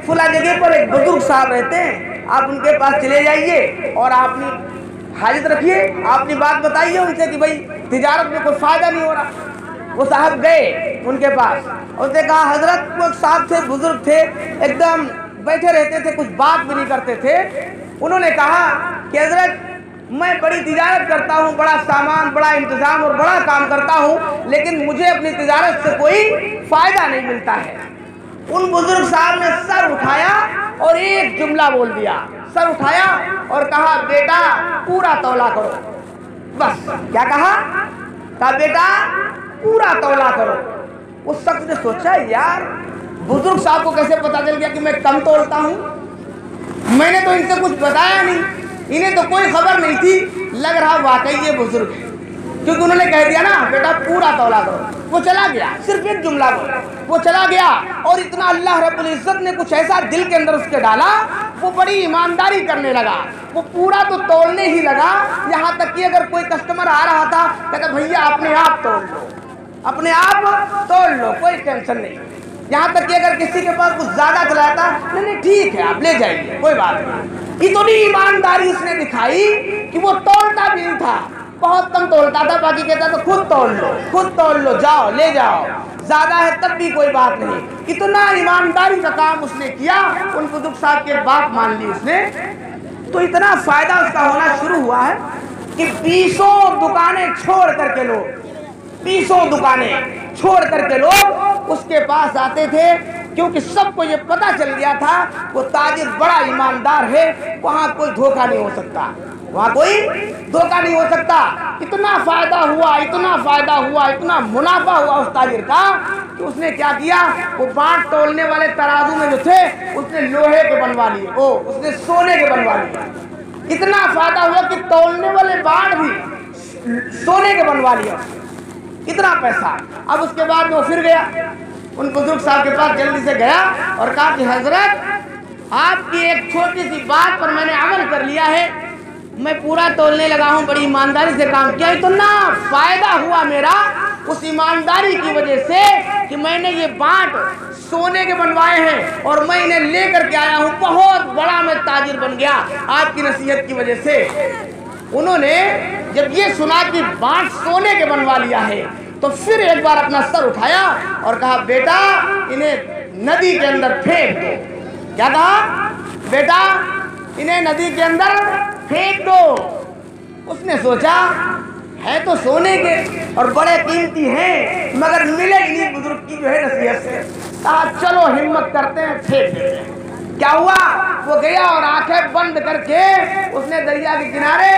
فلاں جگہ پر ایک بزرگ صاحب رہتے ہیں، آپ ان کے پاس چلے جائیے اور آپ نے حاجت رکھیے، آپ اپنی بات بتائیے ان سے کہ بھئی تجارت میں کوئی فائدہ نہیں ہو رہا۔ وہ صاحب گئے ان کے پاس، اس نے کہا حضرت، وہ صاحب تھے، بزرگ تھے، ایک دم بیٹھے رہتے تھے، کچھ بات بھی نہیں کرتے تھے۔ انہوں نے کہا کہ حضرت میں بڑی تجارت کرتا ہوں، بڑا سامان، بڑا انتظام اور بڑا کام کرتا ہوں، لیکن مجھے اپنی تجارت سے کوئی فائدہ نہیں ملتا ہے۔ ان بزرگ صاحب نے سر اٹھایا اور ایک جملہ بول دیا، سر اٹھایا اور کہا بیٹا پورا تولا کرو۔ بس کیا کہا؟ کہا بیٹا پورا تولا کرو۔ اس شخص نے سوچا یار بزرگ صاحب کو کیسے پتا چل گیا کہ میں کم تولتا ہوں؟ میں نے تو ان سے کچھ بتایا نہیں، انہیں تو کوئی خبر نہیں تھی، لگ رہا واقعی یہ بزرگ ہے، کیونکہ انہوں نے کہہ دیا نا بیٹا پورا تولا کرو۔ وہ چلا گیا، صرف ایک جملہ بولا، وہ چلا گیا اور اتنا اللہ رب العزت نے کچھ ایسا دل کے اندر اس کے ڈالا، وہ بڑی ایمانداری کرنے لگا، وہ پورا تو تولنے ہی لگا، یہاں تک کہ اگر کوئی کسٹمر آ رہا تھا کہتا بھیا اپنے آپ تول لو، اپنے آپ تول لو، کوئی ٹینشن نہیں۔ یہاں تک کہ اگر کسی کے پاس کچھ زیادہ چلا تھا، نہیں ٹھیک ہے آپ لے جائیے، کوئی بات نہیں۔ اتنی ایمانداری اس نے دکھائی کہ وہ تولتا بھی نہیں تھا، بہت کم تولتا تھا، باقی کہتا تو خود تول لو، جاؤ لے جاؤ، زیادہ ہے تب بھی کوئی بات نہیں۔ اتنا ایمانداری کا کام اس نے کیا، ان بزرگ صاحب کے بات مان لی اس نے، تو اتنا فائدہ اس کا ہونا شروع ہوا ہے کہ 20 دکانیں چھوڑ کر کے لوگ 20 دکانیں چھوڑ کر کے لوگ اس کے پاس آتے تھے، کیونکہ سب کو یہ پتا چل گیا تھا وہ تاجر بڑا ایماندار ہے، وہاں کوئی دھوکہ نہیں ہو سکتا، وہاں کوئی دھوکہ نہیں ہو سکتا۔ اتنا فائدہ ہوا، اتنا منافع ہوا اس تاجر کا کہ اس نے کیا کیا، وہ بانٹ تولنے والے ترازو میں جو تھے اس نے لوہے کے بنوا لیے، اس نے سونے کے بنوا لیے۔ اتنا فائدہ ہوا کہ تولنے والے بانٹ بھی سونے کے بنوا لیا، اتنا پیسہ۔ اب اس کے بعد وہ پھر گیا ان بزرگ صاحب کے پاس، جلدی سے گیا اور کہا کہ حضرت آپ کی ایک چھوٹی سی بات پر میں نے عمل کر لیا ہے، میں پورا تولنے لگا ہوں، بڑی ایمانداری سے کام کیا، اتنا فائدہ ہوا میرا اس ایمانداری کی وجہ سے کہ میں نے یہ بانٹ سونے کے بنوائے ہیں اور میں انہیں لے کر کے آیا ہوں، بہت بڑا میں تاجر بن گیا آپ کی نصیحت کی وجہ سے۔ انہوں نے جب یہ سنا کہ بانٹ سونے کے بنوا لیا ہے تو پھر ایک بار اپنا سر اٹھایا اور کہا بیٹا انہیں ندی کے اندر پھینک دو۔ کیا کہا؟ بیٹا انہیں ندی کے اندر پھینک دو۔ اس نے سوچا ہے تو سونے کے اور بڑے قیمتی ہیں، مگر ملے انہیں بزرگ کی جو ہے نصیحت سے، کہا چلو ہمت کرتے ہیں پھینک دیتے ہیں۔ کیا ہوا؟ وہ گیا اور آنکھیں بند کر کے اس نے دریا کے کنارے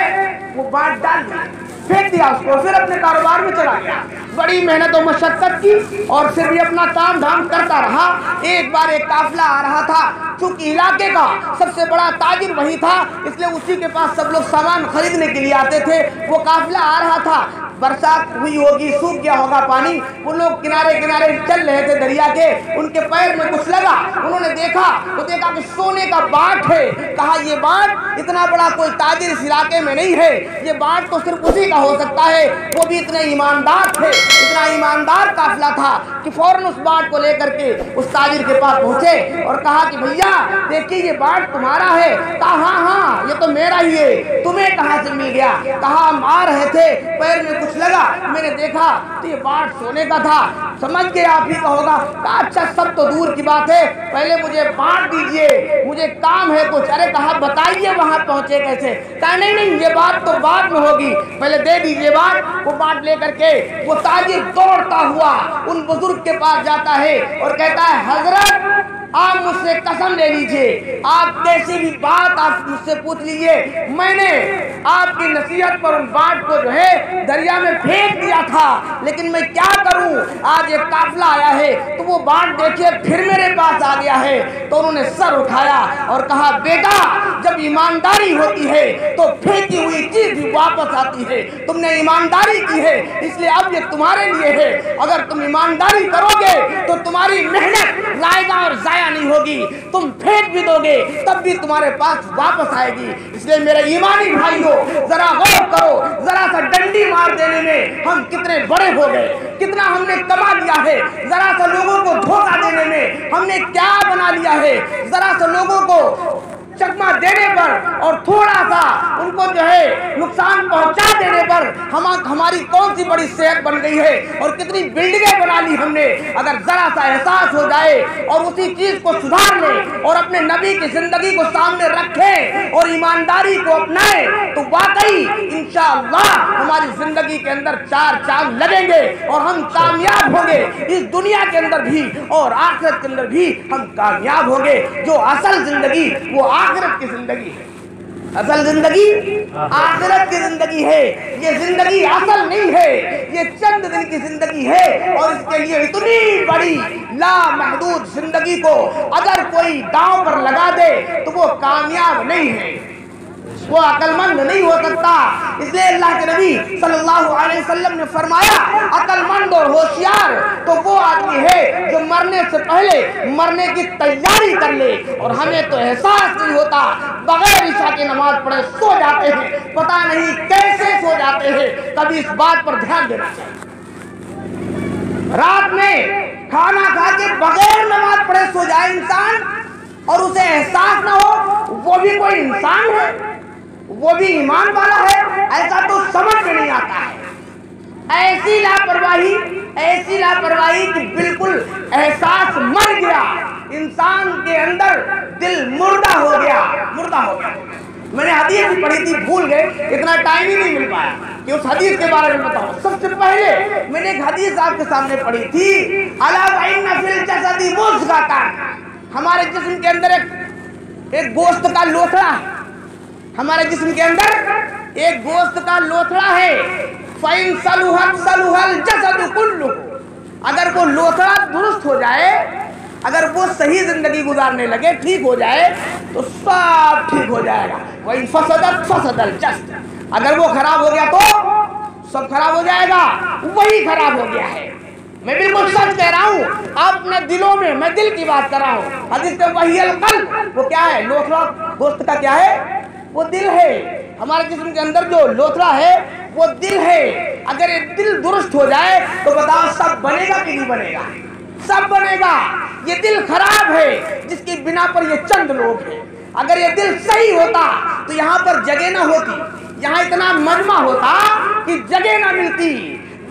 وہ بانٹ ڈال دیا، پھینک دیا اس کو، پھر اپنے کاروبار میں چلا گیا۔ بڑی محنت و مشقت کی اور پھر بھی اپنا کام دھام کرتا رہا۔ ایک بار ایک قافلہ آ رہا تھا، چونکہ علاقے کا سب سے بڑا تاجر وہی تھا، اس لیے اسی کے پاس سب لوگ سامان خریدنے کے لیے آتے تھے۔ وہ قافلہ آ رہا تھا، برسات ہوئی ہوگی، سوکھ گیا ہوگا پانی، وہ لوگ کنارے کنارے چل رہے تھے دریا کے، ان کے پیر میں کچھ لگا، انہوں نے دیکھا تو دیکھا کہ سونے کا بانٹ ہے۔ کہا یہ بانٹ اتنا بڑا کوئی تاجر اس علاقے میں نہیں ہے، یہ بانٹ تو صرف اسی کا ہو سکتا ہے، وہ بھی اتنے ایماندار تھے، اتنا ایماندار قافلہ تھا کہ فوراً اس بانٹ کو لے کر کے اس تاجر کے پاس پہنچے اور کہا کہ بھیا دیکھیے یہ بانٹ تمہارا ہے۔ کہا ہاں ہاں یہ تو میرا ہی ہے، تمہیں کہاں سے مل گیا؟ کہا ہم آ رہے تھے، پیر میں کچھ لگا، میں نے دیکھا تو یہ بانٹ سونے کا تھا، سمجھ کے آپ ہی کا ہوگا۔ کہا اچھا سب تو دور کی بات ہے، پہلے مجھے بانٹ دیجئے، مجھے کام ہے کچھ۔ ارے کہا بتائیے وہاں پہنچے کیسے؟ کہا نہیں نہیں یہ بات تو بعد میں ہوگی، پہلے دے دیجئے بانٹ۔ وہ بانٹ لے کر کے وہ تاجر دوڑتا ہوا ان بزرگ کے پاس جاتا ہے اور کہتا ہے حضرت آپ مجھ سے قسم لے لیجئے، آپ کیسی بھی بات آپ مجھ سے پوچھ لیجئے، میں نے آپ کی نصیحت پر ان بانٹ کو جو ہے دریا میں پھینک دیا تھا، لیکن میں کیا کروں، آج ایک قافلہ آیا ہے تو وہ بانٹ دیکھیے پھر میرے پاس آ گیا ہے۔ تو انہوں نے سر اٹھایا اور کہا بیٹا جب ایمانداری ہوتی ہے تو پھینکی ہوئی چیز بھی واپس آتی ہے، تم نے ایمانداری کی ہے اس لیے اب یہ تمہارے لیے ہے، اگر تم ایمانداری کرو گے تو تمہاری محنت ضائع اور ضائع نہیں ہوگی، تم پھینک بھی دو گے تب بھی تمہارے پاس واپس آئے گی۔ اس لیے میرے ایمانی بھائیوں ذرا غور کرو، ذرا سا ڈنڈی مار دینے میں ہم کتنے بڑے ہو گئے، کتنا ہم نے کما لیا ہے، ذرا سا لوگوں کو دھوکہ دینے میں ہم نے کیا بنا لیا ہے، ذرا سا لوگوں کو چکما دینے پر اور تھوڑا سا ان کو جو ہے نقصان پہنچا دینے پر ہماری کون سی بڑی صحت بن گئی ہے اور کتنی بلڈنگیں بنا لی ہم نے۔ اگر ذرا سا احساس ہو جائے اور اسی چیز کو سدھار لیں اور اپنے نبی کی زندگی کو سامنے رکھیں اور ایمانداری کو اپنائیں تو واقعی انشاءاللہ ہماری زندگی کے اندر چار چاند لگیں گے اور ہم کامیاب ہوں گے، اس دنیا کے اندر بھی اور آخرت کے اندر بھی ہم کامیاب ہوں گے۔ جو اصل زندگی وہ آخرت کی زندگی ہے، اصل زندگی آخرت کی زندگی ہے، یہ زندگی اصل نہیں ہے، یہ چند دن کی زندگی ہے، اور اس کے لیے اتنی بڑی لامحدود زندگی کو اگر کوئی داؤں پر لگا دے تو وہ کامیاب نہیں ہے، وہ عقل مند نہیں ہو سکتا۔ اس لیے اللہ کے نبی صلی اللہ علیہ وسلم نے فرمایا عقل مند اور ہوشیار تو وہ آدمی ہے جو مرنے سے پہلے مرنے کی تیاری کر لے، اور ہمیں تو احساس نہیں ہوتا، بغیر عشاء کی نماز پڑھے سو جاتے ہیں، پتہ نہیں کیسے سو جاتے ہیں۔ کبھی اس بات پر دھیان دینا چاہیے، رات میں کھانا کھا کے بغیر نماز پڑھے سو جائے انسان اور اسے احساس نہ ہو، وہ بھی کوئی انسان ہے، وہ بھی ایمان والا ہے؟ ایسا تو سمجھ میں نہیں آتا ہے۔ ایسی لاپرواہی کہ بالکل احساس مر گیا، انسان کے اندر دل مردہ ہو گیا۔ میں نے حدیث پڑھی تھی، بھول گئے، اتنا ٹائم ہی نہیں مل پایا کہ اس حدیث کے بارے میں بتاؤں۔ سب سے پہلے میں نے ایک حدیث آپ کے سامنے پڑھی تھی، الا وَإِنَّ فِي الْجَسَدِ مُضْغَةً، ہمارے جسم کے اندر ایک گوشت کا لوتھڑا ہے، ہمارے جسم کے اندر ایک گوشت کا لوتھڑا ہے، فَإِن صَلُحَتْ صَلُحَ الْجَسَدُ كُلُّهُ، اگر وہ لوتھڑا درست ہو جائے، اگر وہ صحیح زندگی گزارنے لگے، ٹھیک ہو جائے تو سب ٹھیک ہو جائے گا۔ وَإِن فَسَدَتْ فَسَدَ الْجَسَدُ، اگر وہ خراب ہو گیا تو سب خراب ہو جائے گا، وہی خراب ہو گیا ہے۔ میں بالکل سچ کہہ رہا ہوں، اپنے دلوں میں، میں دل کی بات کر رہا ہوں۔ حدیث میں وہی القلب، وہ کیا ہے؟ لوتھڑا گوشت کا کیا ہے؟ وہ دل ہے۔ ہمارے جسم کے اندر جو لوتھڑا ہے وہ دل ہے، اگر یہ دل درست ہو جائے تو بتاؤ سب بنے گا کہ نہیں بنے گا؟ سب بنے گا۔ یہ دل خراب ہے جس کی بنا پر یہ چند لوگ ہیں، اگر یہ دل صحیح ہوتا تو یہاں پر جگہ نہ ہوتی، یہاں اتنا مجمع ہوتا کہ جگہ نہ ملتی۔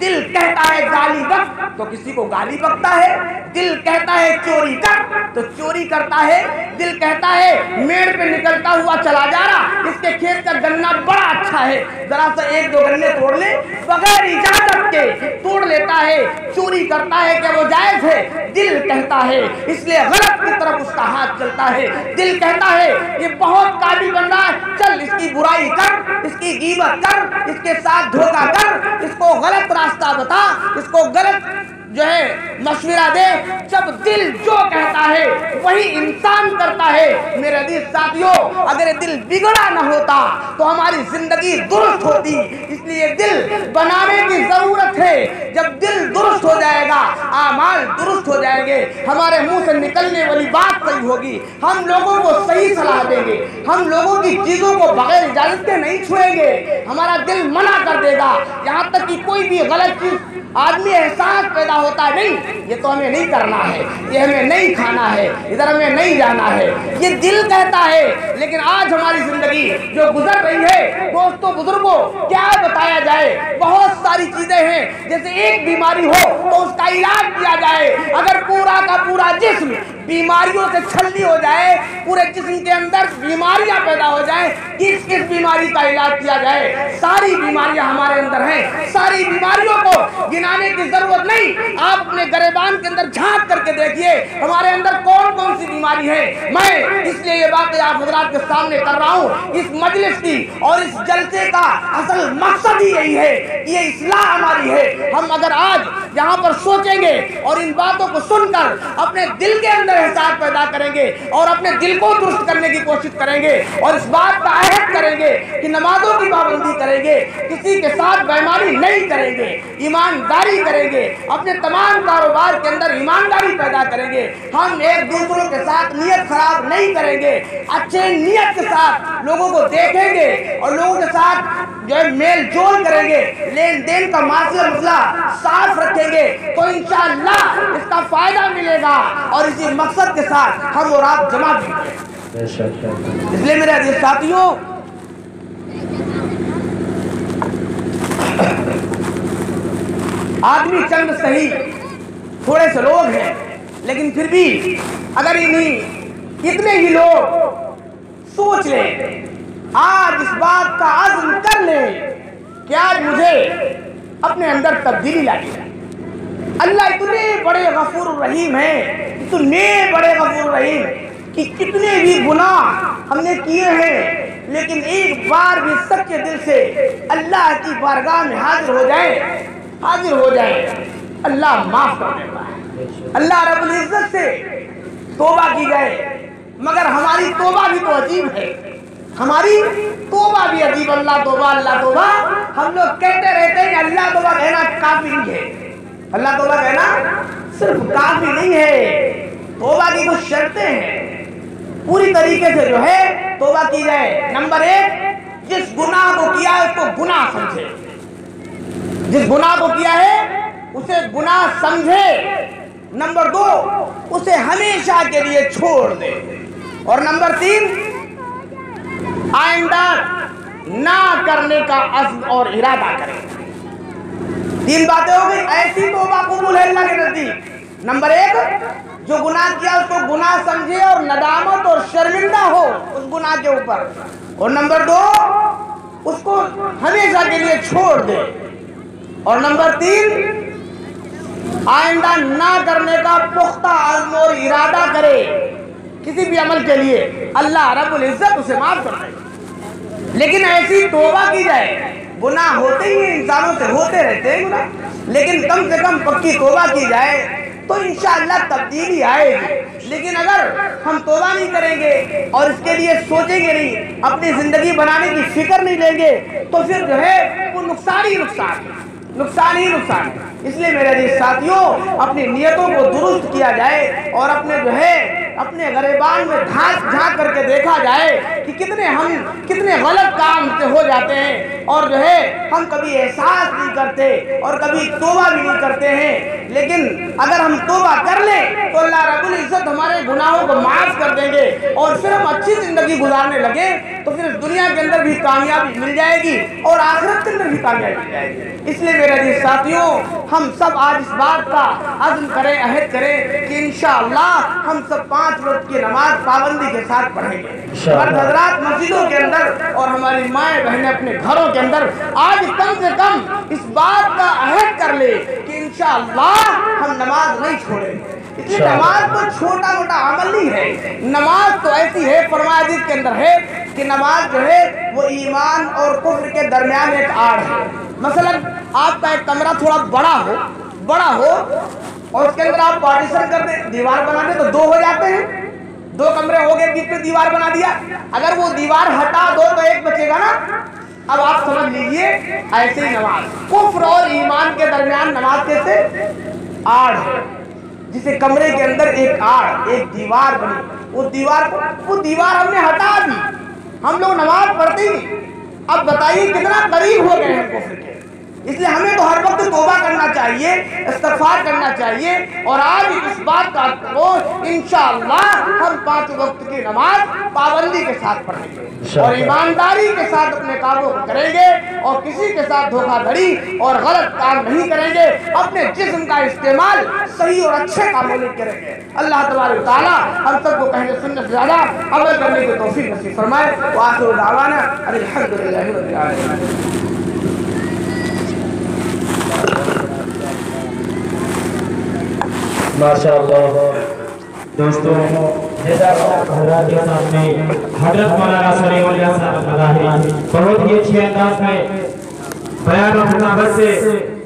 دل کہتا ہے گالی بک تو کسی کو گالی بکتا ہے، دل کہتا ہے چوری کر تو چوری کرتا ہے، دل کہتا ہے میڑ پہ نکلتا ہوا چلا جا رہا، اس کے کھیت کا گنا بڑا اچھا ہے، ذرا سا ایک دو گنے توڑ لے، بغیر اجازت کے توڑ لیتا ہے، چوری کرتا ہے کہ وہ جائز ہے، دل کہتا ہے، اس لیے غلط کی طرف اس کا ہاتھ چلتا ہے، دل کہتا ہے یہ بہت قابل بن رہا ہے، چل اس کی برائی کر، اس کی غیبت کر، اس کے ساتھ دھوکہ کر، اس کو غلط راستہ بتا، اس کو غلط جو ہے مشورہ دے۔ جب دل جو کہتا ہے وہی انسان کرتا ہے۔ میرے عزیز ساتھیوں، اگر یہ دل بگڑا نہ ہوتا تو ہماری زندگی درست ہوتی، اس لیے دل بنانے کی ضرورت ہے۔ جب دل درست ہو جائے گا، اعمال درست ہو جائیں گے، ہمارے منہ سے نکلنے والی بات صحیح ہوگی، ہم لوگوں کو صحیح صلاح دیں گے، ہم لوگوں کی چیزوں کو بغیر اجازت کے نہیں چھوئیں گے، ہمارا دل منع کر دے گا، یہاں تک کہ کوئی بھی غلط چیز آدمی احساس پیدا ہوتا ہے، نہیں یہ تو ہمیں نہیں کرنا ہے، یہ ہمیں نہیں کھانا ہے، ادھر ہمیں نہیں جانا ہے، یہ دل کہتا ہے۔ لیکن آج ہماری زندگی جو گزر رہی ہے، دوستوں بزرگوں کیا بتایا جائے، بہت ساری چیزیں ہیں، جیسے ایک بیماری ہو تو اس کا علاج کیا جائے، اگر پورا کا پورا جسم بیماریوں سے چھلنی ہو جائے، پورے جسم کے اندر بیماریاں پیدا ہو جائیں، کس کس بیماری کا علاج کیا جائے، ساری بیماریاں ہمارے اندر ہیں، ساری بیماریوں کو گنانے کی ضرورت نہیں، آپ اپنے گریبان کے اندر جھانک کر کے دیکھیے ہمارے اندر کون کون سی بیماری ہے۔ میں اس لیے یہ بات آپ حضرات کے سامنے کر رہا ہوں، اس مجلس کی اور اس جلسے کا اصل مقصد ہی یہی ہے کہ یہ اصلاح ہماری ہے۔ ہم اگر آج یہاں پر سوچیں گے اور ان باتوں کو سن کر اپنے دل کے اندر احساس پیدا کریں گے اور اپنے دل کو درست کرنے کی کوشش کریں گے اور اس بات کا عہد کریں گے کہ نمازوں کی پابندی کریں گے، کسی کے ساتھ بےایمانی نہیں کریں گے، ایمانداری کریں گے، اپنے تمام کاروبار کے اندر ایمانداری پیدا کریں گے، ہم ایک دوسروں کے ساتھ نیت خراب نہیں کریں گے، اچھے نیت کے ساتھ لوگوں کو دیکھیں گے اور لوگوں کے ساتھ جو ہے میل جول کریں گے، لین دین کا مسئلہ صاف رکھیں گے تو انشاءاللہ اس کا فائدہ ملے گا اور اسی مقصد کے ساتھ ہم اور آپ جمع بھی ہیں۔ اس لیے میرے عزیز ساتھیوں، آدمی چند صحیح تھوڑے سے لوگ ہیں، لیکن پھر بھی اگر اتنے ہی لوگ سوچ لیں، آج اس بات کا عزم کر لیں کہ آج مجھے اپنے اندر تبدیلی لانی ہے۔ اللہ اتنے بڑے غفور الرحیم ہیں، اتنے بڑے غفور الرحیم کہ کتنے بھی گناہ ہم نے کیے ہیں، لیکن ایک بار بھی سچے دل سے اللہ کی بارگاہ میں حاضر ہو جائیں، اللہ معاف کر دیتا ہے۔ اللہ رب العزت سے توبہ کی جائے، مگر ہماری توبہ بھی تو عجیب ہے، ہماری توبہ بھی عجیب، اللہ توبہ ہم لوگ کہتے رہتے ہیں، اللہ توبہ کہنا کافی نہیں ہے، اللہ توبہ کہنا صرف کافی نہیں ہے، توبہ کی کچھ شرطیں ہیں، پوری طریقے سے جو ہے توبہ کی جائے۔ نمبر 1، جس گناہ کو کیا ہے اس کو گناہ سمجھے، جس گناہ کو کیا ہے اسے گناہ سمجھے۔ نمبر 2، اسے ہمیشہ کے لیے چھوڑ دے، اور نمبر 3، آئندہ نہ کرنے کا عزم اور ارادہ کرے۔ 3 باتیں ہو گئی، ایسی توبہ قبول ہے اللہ کے نزدیک۔ نمبر 1، جو گناہ کیا اس کو گناہ سمجھے اور ندامت اور شرمندہ ہو اس گناہ کے اوپر، اور نمبر 2، اس کو ہمیشہ کے لیے چھوڑ دے، اور نمبر 3، آئندہ نہ کرنے کا پختہ عزم اور ارادہ کرے کسی بھی عمل کے لیے، اللہ رب العزت اسے معاف کر دے۔ لیکن ایسی توبہ کی جائے، گناہ ہوتے ہی انسانوں سے ہوتے رہتے ہیں گناہ، لیکن کم سے کم پکی توبہ کی جائے تو انشاءاللہ تبدیلی آئے گی۔ لیکن اگر ہم توبہ نہیں کریں گے اور اس کے لیے سوچیں گے نہیں، اپنی زندگی بنانے کی فکر نہیں لیں گے، تو پھر جو ہے وہ نقصان ہی نقصان۔ اس لیے میرے عزیز ساتھیوں، اپنی نیتوں کو درست کیا جائے اور اپنے جو ہے اپنے گریبان میں جھانک کر کے دیکھا جائے کہ کتنے غلط کام سے ہو جاتے ہیں، اور جو ہے ہم کبھی احساس نہیں کرتے اور کبھی توبہ بھی نہیں کرتے ہیں۔ لیکن اگر ہم توبہ کر لیں تو اللہ رب العزت ہمارے گناہوں کو معاف کر دیں گے، اور پھر ہم اچھی زندگی گزارنے لگے تو پھر اس دنیا کے اندر بھی کامیابی مل جائے گی اور آخرت کے اندر بھی کامیابی مل جائے گی۔ اس لیے میرے عزیز ساتھیوں، ہم سب آج اس بات کا عزم کریں، عہد کریں کہ انشاءاللہ ہم سب 5 وقت کی نماز پابندی کے ساتھ پڑھیں گے۔ مرد حضرات مسجدوں کے اندر اور ہماری مائیں بہنیں اپنے گھروں کے اندر آج کم سے کم اس بات کا عہد کر لے کہ انشاءاللہ ہم نماز نہیں چھوڑیں گے۔ اس لیے نماز تو چھوٹا موٹا عمل نہیں ہے، نماز تو ایسی ہے، فرمایا حدیث کے اندر ہے کہ نماز جو ہے وہ ایمان اور کفر کے درمیان ایک آڑ ہے۔ مثلا آپ کا ایک کمرہ تھوڑا بڑا ہو اور اس کے اندر آپ پارٹیشن کر دیں، دیوار بنا دیں تو 2 ہو جاتے ہیں، 2 کمرے ہو گئے، بیچ میں دیوار بنا دیا، اگر وہ دیوار ہٹا دو تو 1 بچے گا نا۔ اب آپ سمجھ لیجئے ایسے ہی نماز، کفر اور ایمان کے درمیان نماز کیسے آڑ ہے، جسے کمرے کے اندر ایک آڑ، ایک دیوار بنی، وہ دیوار ہم نے ہٹا دی، ہم لوگ نماز پڑھتے ہی نہیں۔ اب بتائیے کتنا قریب ہو گئے ہیں کفر کے۔ اس لیے ہمیں تو ہر وقت توبہ کرنا چاہیے، استغفار کرنا چاہیے، اور آج اس بات کا انشاءاللہ ہم 5 وقت کی نماز پابندی کے ساتھ پڑھیں گے اور ایمانداری کے ساتھ اپنے کاموں کو کریں گے، اور کسی کے ساتھ دھوکہ دھڑی اور غلط کام نہیں کریں گے، اپنے جسم کا استعمال صحیح اور اچھے کاموں میں کریں گے۔ اللہ تبارک و تعالیٰ ہم سب کو کہنے سنت سے زیادہ عمل کرنے کی توفیق نصیب فرمائے۔ وآخر دعوانا الحمدللہ رب العالمین۔ ماشاءاللہ دوستوں، جیسا حضرات کے سامنے حضرت مولانا سلیم اللہ صاحب مظاہری بہت ہی اچھے انداز میں بیان و خطابت سے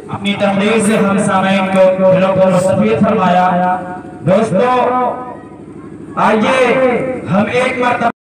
اپنی تحریر سے ہم سامعین کو دلوں کو مستفید فرمایا۔ دوستوں آئیے ہم ایک مرتبہ